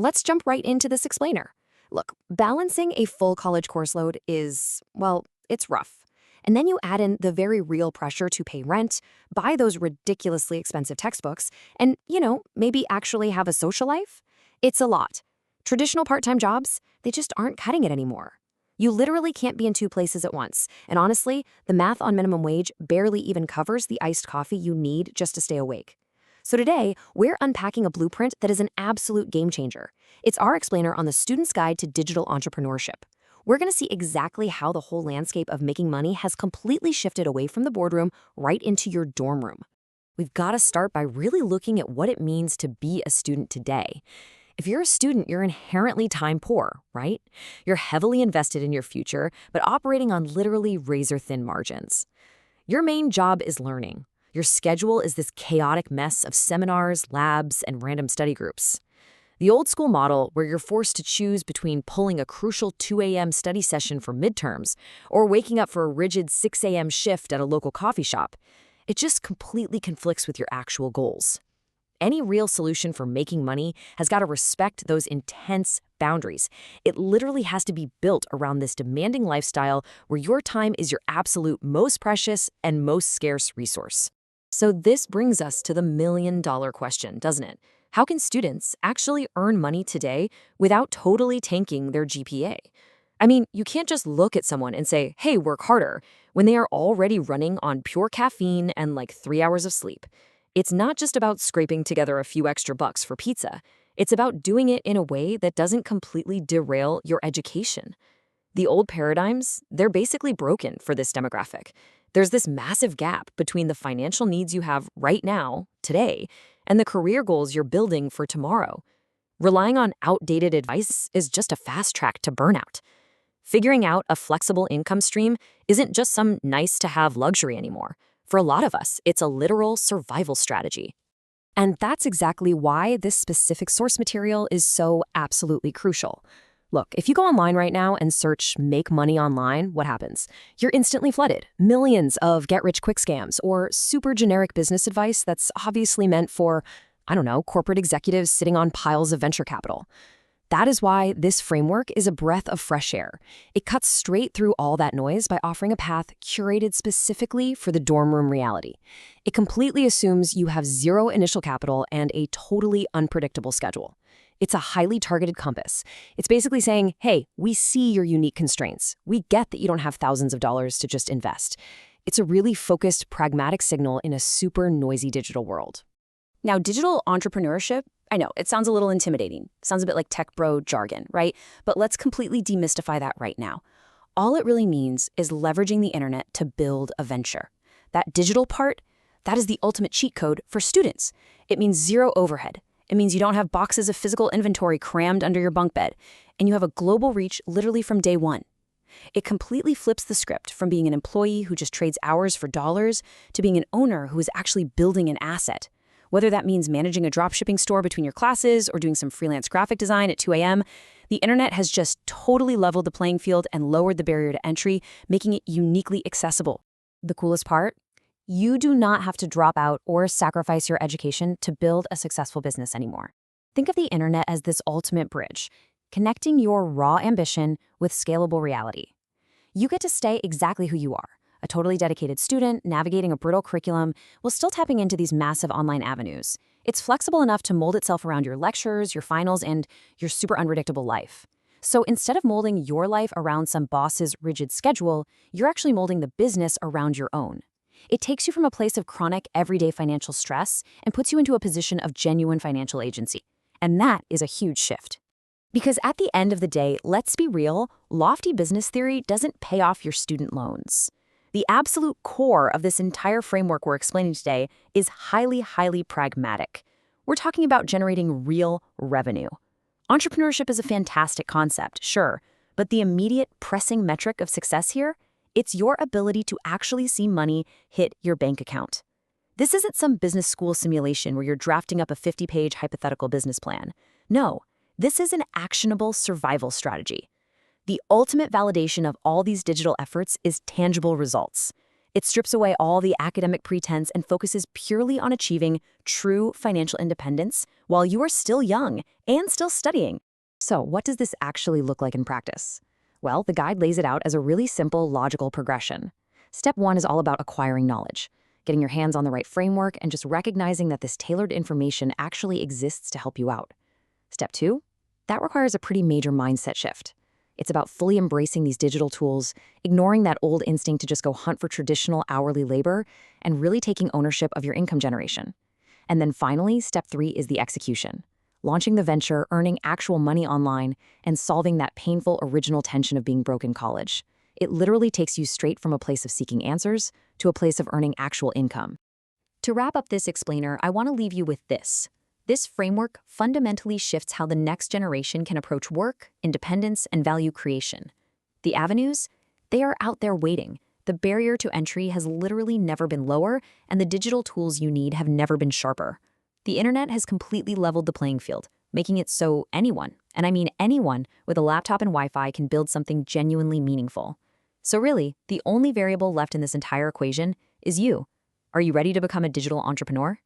let's jump right into this explainer. Look, balancing a full college course load is, well, it's rough. And then you add in the very real pressure to pay rent, buy those ridiculously expensive textbooks, and, maybe actually have a social life. It's a lot. Traditional part-time jobs, they just aren't cutting it anymore. You literally can't be in two places at once. And honestly, the math on minimum wage barely even covers the iced coffee you need just to stay awake. So today, we're unpacking a blueprint that is an absolute game changer. It's our explainer on the Student's Guide to Digital Entrepreneurship. We're going to see exactly how the whole landscape of making money has completely shifted away from the boardroom right into your dorm room. We've got to start by really looking at what it means to be a student today. If you're a student, you're inherently time poor, right? You're heavily invested in your future, but operating on literally razor-thin margins. Your main job is learning. Your schedule is this chaotic mess of seminars, labs, and random study groups. The old school model, where you're forced to choose between pulling a crucial 2 a.m. study session for midterms or waking up for a rigid 6 a.m. shift at a local coffee shop, it just completely conflicts with your actual goals. Any real solution for making money has got to respect those intense boundaries. It literally has to be built around this demanding lifestyle where your time is your absolute most precious and most scarce resource. So this brings us to the million-dollar question, doesn't it? How can students actually earn money today without totally tanking their GPA? I mean, you can't just look at someone and say, hey, work harder, when they are already running on pure caffeine and like 3 hours of sleep. It's not just about scraping together a few extra bucks for pizza. It's about doing it in a way that doesn't completely derail your education. The old paradigms, they're basically broken for this demographic. There's this massive gap between the financial needs you have right now, today, and the career goals you're building for tomorrow. Relying on outdated advice is just a fast track to burnout. Figuring out a flexible income stream isn't just some nice-to-have luxury anymore. For a lot of us, it's a literal survival strategy. And that's exactly why this specific source material is so absolutely crucial. Look, if you go online right now and search "make money online," what happens? You're instantly flooded. Millions of get-rich-quick scams or super generic business advice that's obviously meant for, corporate executives sitting on piles of venture capital. That is why this framework is a breath of fresh air. It cuts straight through all that noise by offering a path curated specifically for the dorm room reality. It completely assumes you have zero initial capital and a totally unpredictable schedule. It's a highly targeted compass. It's basically saying, hey, we see your unique constraints. We get that you don't have thousands of dollars to just invest. It's a really focused, pragmatic signal in a super noisy digital world. Now, digital entrepreneurship, I know, it sounds a little intimidating. Sounds a bit like tech bro jargon, right? But let's completely demystify that right now. All it really means is leveraging the internet to build a venture. That digital part, that is the ultimate cheat code for students. It means zero overhead. It means you don't have boxes of physical inventory crammed under your bunk bed, and you have a global reach literally from day one. It completely flips the script from being an employee who just trades hours for dollars to being an owner who is actually building an asset. Whether that means managing a dropshipping store between your classes or doing some freelance graphic design at 2 a.m., the internet has just totally leveled the playing field and lowered the barrier to entry, making it uniquely accessible. The coolest part? You do not have to drop out or sacrifice your education to build a successful business anymore. Think of the internet as this ultimate bridge, connecting your raw ambition with scalable reality. You get to stay exactly who you are, a totally dedicated student navigating a brittle curriculum while still tapping into these massive online avenues. It's flexible enough to mold itself around your lectures, your finals, and your super unpredictable life. So instead of molding your life around some boss's rigid schedule, you're actually molding the business around your own. It takes you from a place of chronic, everyday financial stress and puts you into a position of genuine financial agency. And that is a huge shift. Because at the end of the day, let's be real, lofty business theory doesn't pay off your student loans. The absolute core of this entire framework we're explaining today is highly, highly pragmatic. We're talking about generating real revenue. Entrepreneurship is a fantastic concept, sure, but the immediate pressing metric of success here, it's your ability to actually see money hit your bank account. This isn't some business school simulation where you're drafting up a 50-page hypothetical business plan. No, this is an actionable survival strategy. The ultimate validation of all these digital efforts is tangible results. It strips away all the academic pretense and focuses purely on achieving true financial independence while you are still young and still studying. So, what does this actually look like in practice? Well, the guide lays it out as a really simple, logical progression. Step 1 is all about acquiring knowledge, getting your hands on the right framework and just recognizing that this tailored information actually exists to help you out. Step 2, that requires a pretty major mindset shift. It's about fully embracing these digital tools, ignoring that old instinct to just go hunt for traditional hourly labor, and really taking ownership of your income generation. And then finally, step 3 is the execution. Launching the venture, earning actual money online, and solving that painful original tension of being broke in college. It literally takes you straight from a place of seeking answers to a place of earning actual income. To wrap up this explainer, I want to leave you with this. This framework fundamentally shifts how the next generation can approach work, independence, and value creation. The avenues? They are out there waiting. The barrier to entry has literally never been lower, and the digital tools you need have never been sharper. The internet has completely leveled the playing field, making it so anyone, and I mean anyone, with a laptop and Wi-Fi can build something genuinely meaningful. So really, the only variable left in this entire equation is you. Are you ready to become a digital entrepreneur?